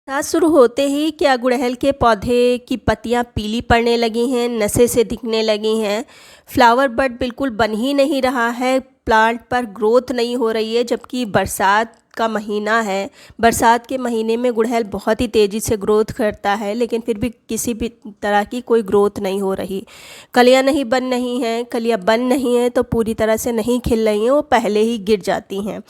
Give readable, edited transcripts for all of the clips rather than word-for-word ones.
बरसात शुरू होते ही क्या गुड़हल के पौधे की पत्तियां पीली पड़ने लगी हैं, नसें से दिखने लगी हैं। फ्लावर बड बिल्कुल बन ही नहीं रहा है, प्लांट पर ग्रोथ नहीं हो रही है, जबकि बरसात का महीना है। बरसात के महीने में गुड़हल बहुत ही तेज़ी से ग्रोथ करता है, लेकिन फिर भी किसी भी तरह की कोई ग्रोथ नहीं हो रही। कलियां नहीं बन रही हैं, कलियां बन नहीं हैं तो पूरी तरह से नहीं खिल रही हैं, वो पहले ही गिर जाती हैं।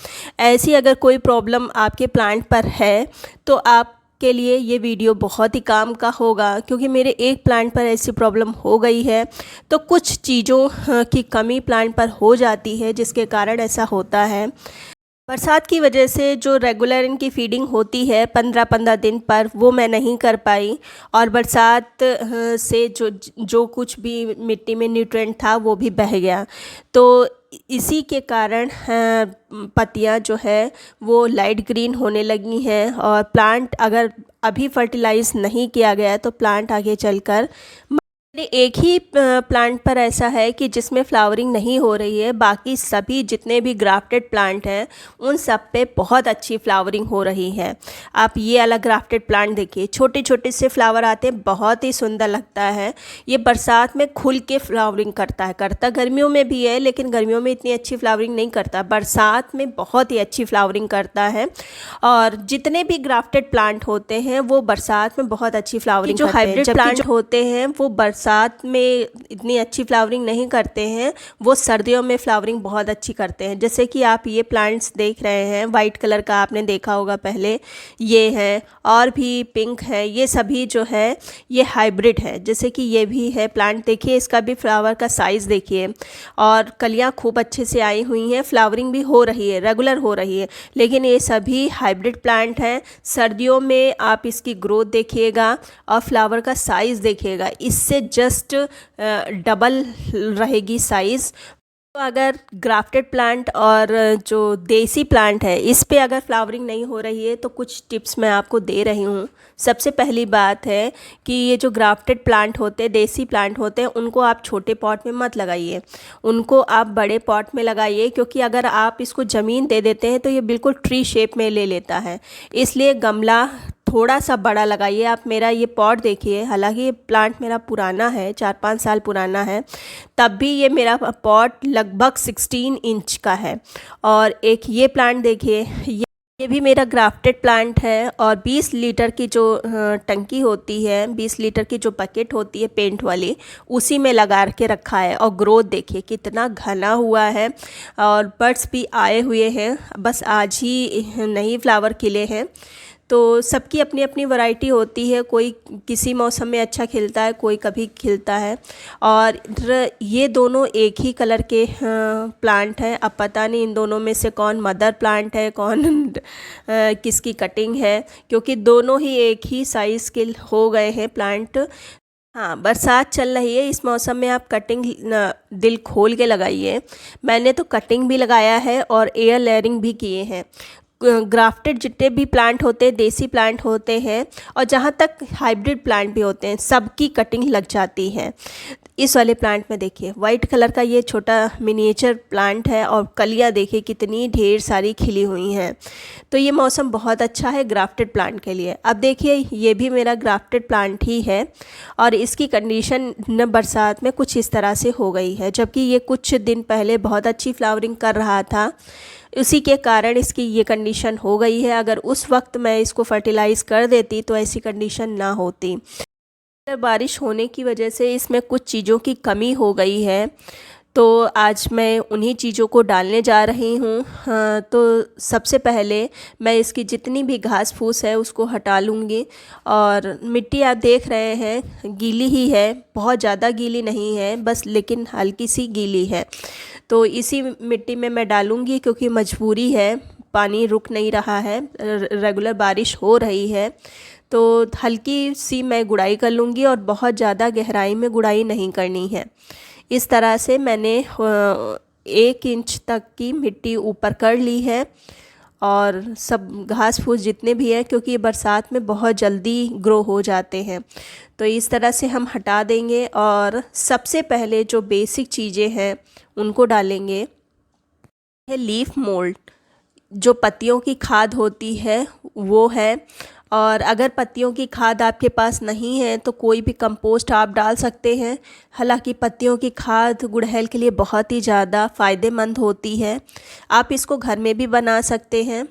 ऐसी अगर कोई प्रॉब्लम आपके प्लांट पर है तो आप के लिए ये वीडियो बहुत ही काम का होगा, क्योंकि मेरे एक प्लांट पर ऐसी प्रॉब्लम हो गई है। तो कुछ चीज़ों की कमी प्लांट पर हो जाती है, जिसके कारण ऐसा होता है। बरसात की वजह से जो रेगुलर इनकी फीडिंग होती है 15-15 दिन पर, वो मैं नहीं कर पाई। और बरसात से जो जो कुछ भी मिट्टी में न्यूट्रिएंट था वो भी बह गया। तो इसी के कारण पत्तियां जो है वो लाइट ग्रीन होने लगी हैं। और प्लांट अगर अभी फर्टिलाइज नहीं किया गया तो प्लांट आगे चलकर, मेरे एक ही प्लांट पर ऐसा है कि जिसमें फ्लावरिंग नहीं हो रही है। बाकी सभी जितने भी ग्राफ्टेड प्लांट हैं उन सब पे बहुत अच्छी फ्लावरिंग हो रही है। आप ये अलग ग्राफ्टेड प्लांट देखिए, छोटे छोटे से फ्लावर आते हैं, बहुत ही सुंदर लगता है। ये बरसात में खुल के फ्लावरिंग करता गर्मियों में भी है, लेकिन गर्मियों में इतनी अच्छी फ्लावरिंग नहीं करता, बरसात में बहुत ही अच्छी फ्लावरिंग करता है। और जितने भी ग्राफ्टेड प्लांट होते हैं वो बरसात में बहुत अच्छी फ्लावरिंग करते हैं। जो हाइब्रिड प्लांट होते हैं वो बरसात में इतनी अच्छी फ्लावरिंग नहीं करते हैं, वो सर्दियों में फ्लावरिंग बहुत अच्छी करते हैं। जैसे कि आप ये प्लांट्स देख रहे हैं, वाइट कलर का आपने देखा होगा पहले, ये है, और भी पिंक है, ये सभी जो है ये हाइब्रिड है। जैसे कि ये भी है प्लांट, देखिए इसका भी फ्लावर का साइज़ देखिए, और कलियाँ खूब अच्छे से आई हुई हैं, फ्लावरिंग भी हो रही है, रेगुलर हो रही है। लेकिन ये सभी हाइब्रिड प्लांट हैं। सर्दियों में आप इसकी ग्रोथ देखिएगा और फ्लावर का साइज़ देखिएगा, इससे जस्ट डबल रहेगी साइज़। तो अगर ग्राफ्टेड प्लांट और जो देसी प्लांट है इस पे अगर फ्लावरिंग नहीं हो रही है तो कुछ टिप्स मैं आपको दे रही हूँ। सबसे पहली बात है कि ये जो ग्राफ्टेड प्लांट होते हैं, देसी प्लांट होते हैं, उनको आप छोटे पॉट में मत लगाइए, उनको आप बड़े पॉट में लगाइए। क्योंकि अगर आप इसको ज़मीन दे देते हैं तो ये बिल्कुल ट्री शेप में ले लेता है, इसलिए गमला थोड़ा सा बड़ा लगाइए। आप मेरा ये पॉट देखिए, हालांकि ये प्लांट मेरा पुराना है, 4-5 साल पुराना है, तब भी ये मेरा पॉट लगभग 16 इंच का है। और एक ये प्लांट देखिए, ये भी मेरा ग्राफ्टेड प्लांट है। और 20 लीटर की जो टंकी होती है, 20 लीटर की जो बकेट होती है पेंट वाली, उसी में लगा के रखा है। और ग्रोथ देखिए कितना घना हुआ है, और बड्स भी आए हुए हैं, बस आज ही नई फ्लावर खिले हैं। तो सबकी अपनी अपनी वैरायटी होती है, कोई किसी मौसम में अच्छा खिलता है, कोई कभी खिलता है। और ये दोनों एक ही कलर के प्लांट हैं। अब पता नहीं इन दोनों में से कौन मदर प्लांट है, कौन किसकी कटिंग है, क्योंकि दोनों ही एक ही साइज़ के हो गए हैं प्लांट। हाँ, बरसात चल रही है, इस मौसम में आप कटिंग दिल खोल के लगाइए। मैंने तो कटिंग भी लगाया है और एयर लेयरिंग भी किए हैं। ग्राफ्टेड जितने भी प्लांट होते हैं, देसी प्लांट होते हैं, और जहाँ तक हाइब्रिड प्लांट भी होते हैं, सबकी कटिंग लग जाती है। इस वाले प्लांट में देखिए वाइट कलर का ये छोटा मिनिएचर प्लांट है, और कलियाँ देखिए कितनी ढेर सारी खिली हुई हैं। तो ये मौसम बहुत अच्छा है ग्राफ्टेड प्लांट के लिए। अब देखिए ये भी मेरा ग्राफ्टेड प्लांट ही है, और इसकी कंडीशन न बरसात में कुछ इस तरह से हो गई है, जबकि ये कुछ दिन पहले बहुत अच्छी फ्लावरिंग कर रहा था। उसी के कारण इसकी ये कंडीशन हो गई है। अगर उस वक्त मैं इसको फर्टिलाइज़ कर देती तो ऐसी कंडीशन ना होती। बारिश होने की वजह से इसमें कुछ चीज़ों की कमी हो गई है, तो आज मैं उन्हीं चीज़ों को डालने जा रही हूँ। हाँ, तो सबसे पहले मैं इसकी जितनी भी घास फूस है उसको हटा लूँगी। और मिट्टी आप देख रहे हैं गीली ही है, बहुत ज़्यादा गीली नहीं है बस, लेकिन हल्की सी गीली है। तो इसी मिट्टी में मैं डालूँगी, क्योंकि मजबूरी है, पानी रुक नहीं रहा है, रेगुलर बारिश हो रही है। तो हल्की सी मैं गुड़ाई कर लूँगी, और बहुत ज़्यादा गहराई में गुड़ाई नहीं करनी है। इस तरह से मैंने 1 इंच तक की मिट्टी ऊपर कर ली है। और सब घास फूस जितने भी हैं, क्योंकि बरसात में बहुत जल्दी ग्रो हो जाते हैं, तो इस तरह से हम हटा देंगे। और सबसे पहले जो बेसिक चीज़ें हैं उनको डालेंगे, है लीफ मोल्ड, जो पत्तियों की खाद होती है वो है। और अगर पत्तियों की खाद आपके पास नहीं है तो कोई भी कंपोस्ट आप डाल सकते हैं। हालांकि पत्तियों की खाद गुड़हल के लिए बहुत ही ज़्यादा फ़ायदेमंद होती है। आप इसको घर में भी बना सकते हैं।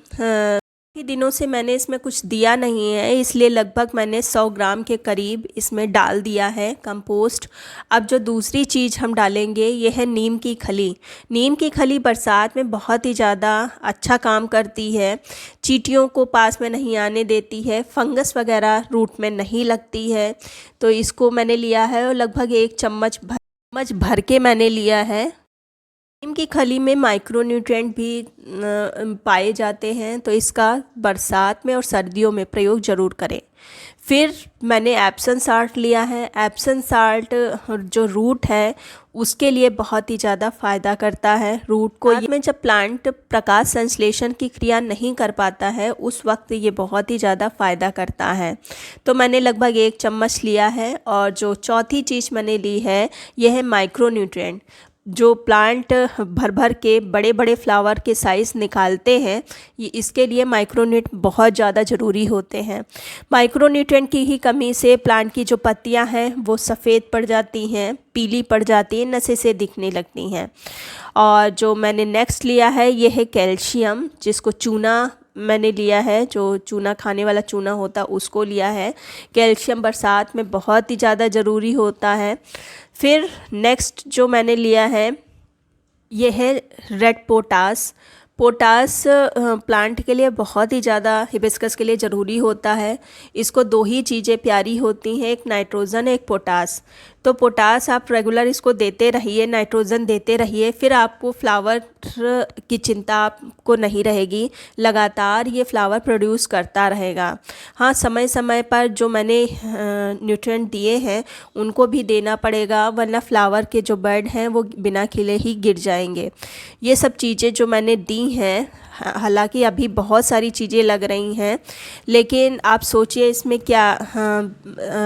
काफ़ी दिनों से मैंने इसमें कुछ दिया नहीं है, इसलिए लगभग मैंने 100 ग्राम के करीब इसमें डाल दिया है कंपोस्ट। अब जो दूसरी चीज़ हम डालेंगे ये है नीम की खली। नीम की खली बरसात में बहुत ही ज़्यादा अच्छा काम करती है, चींटियों को पास में नहीं आने देती है, फंगस वगैरह रूट में नहीं लगती है। तो इसको मैंने लिया है और लगभग 1 चम्मच भर के मैंने लिया है। नीम की खली में माइक्रोन्यूट्रिएंट भी पाए जाते हैं, तो इसका बरसात में और सर्दियों में प्रयोग ज़रूर करें। फिर मैंने एप्सम साल्ट लिया है। एप्सम साल्ट जो रूट है उसके लिए बहुत ही ज़्यादा फ़ायदा करता है। रूट को में जब प्लांट प्रकाश संश्लेषण की क्रिया नहीं कर पाता है उस वक्त ये बहुत ही ज़्यादा फ़ायदा करता है। तो मैंने लगभग 1 चम्मच लिया है। और जो चौथी चीज़ मैंने ली है यह है माइक्रोन्यूट्रिएंट। जो प्लांट भर भर के बड़े बड़े फ्लावर के साइज़ निकालते हैं, ये इसके लिए माइक्रोन्यूट्रिएंट बहुत ज़्यादा ज़रूरी होते हैं। माइक्रोन्यूट्रिएंट की ही कमी से प्लांट की जो पत्तियां हैं वो सफ़ेद पड़ जाती हैं, पीली पड़ जाती हैं, नशे से दिखने लगती हैं। और जो मैंने नेक्स्ट लिया है ये है कैल्शियम, जिसको चूना मैंने लिया है, जो चूना खाने वाला चूना होता है उसको लिया है। कैल्शियम बरसात में बहुत ही ज़्यादा ज़रूरी होता है। फिर नेक्स्ट जो मैंने लिया है ये है रेड पोटास। पोटास प्लांट के लिए बहुत ही ज़्यादा, हिबिस्कस के लिए ज़रूरी होता है। इसको 2 ही चीज़ें प्यारी होती हैं, एक नाइट्रोजन एक पोटास। तो पोटास आप रेगुलर इसको देते रहिए, नाइट्रोजन देते रहिए, फिर आपको फ्लावर की चिंता आपको नहीं रहेगी। लगातार ये फ्लावर प्रोड्यूस करता रहेगा। हाँ, समय समय पर जो मैंने न्यूट्रिएंट दिए हैं उनको भी देना पड़ेगा, वरना फ्लावर के जो बर्ड हैं वो बिना खिले ही गिर जाएंगे। ये सब चीज़ें जो मैंने दी हैं, हालांकि अभी बहुत सारी चीज़ें लग रही हैं, लेकिन आप सोचिए इसमें क्या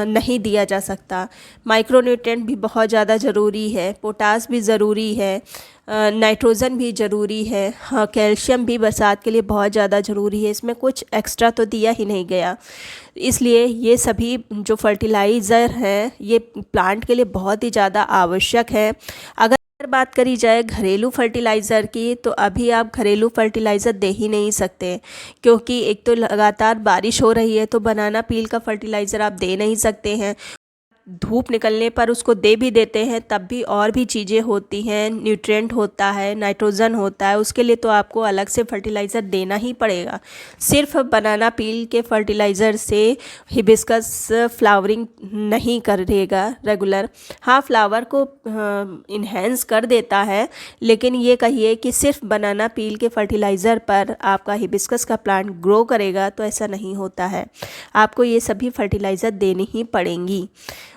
नहीं दिया जा सकता। माइक्रोन्यूट्रिएंट भी बहुत ज़्यादा ज़रूरी है, पोटास भी ज़रूरी है, नाइट्रोजन भी ज़रूरी है, हाँ कैल्शियम भी बरसात के लिए बहुत ज़्यादा ज़रूरी है। इसमें कुछ एक्स्ट्रा तो दिया ही नहीं गया। इसलिए ये सभी जो फर्टिलाइज़र हैं ये प्लांट के लिए बहुत ही ज़्यादा आवश्यक है। अगर बात करी जाए घरेलू फर्टिलाइज़र की, तो अभी आप घरेलू फर्टिलाइज़र दे ही नहीं सकते, क्योंकि एक तो लगातार बारिश हो रही है, तो बनाना पील का फर्टिलाइज़र आप दे नहीं सकते हैं। धूप निकलने पर उसको दे भी देते हैं तब भी और भी चीज़ें होती हैं, न्यूट्रिएंट होता है, नाइट्रोजन होता है, उसके लिए तो आपको अलग से फर्टिलाइज़र देना ही पड़ेगा। सिर्फ बनाना पील के फर्टिलाइज़र से हिबिस्कस फ्लावरिंग नहीं करेगा रेगुलर। हाँ, फ्लावर को इन्हेंस कर देता है, लेकिन ये कहिए कि सिर्फ बनाना पील के फर्टिलाइज़र पर आपका हिबिस्कस का प्लांट ग्रो करेगा तो ऐसा नहीं होता है। आपको ये सभी फर्टिलाइज़र देनी ही पड़ेंगी।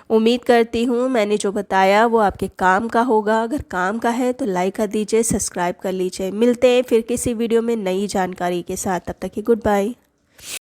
उम्मीद करती हूँ मैंने जो बताया वो आपके काम का होगा। अगर काम का है तो लाइक कर दीजिए, सब्सक्राइब कर लीजिए। मिलते हैं फिर किसी वीडियो में नई जानकारी के साथ। तब तक की गुड बाय।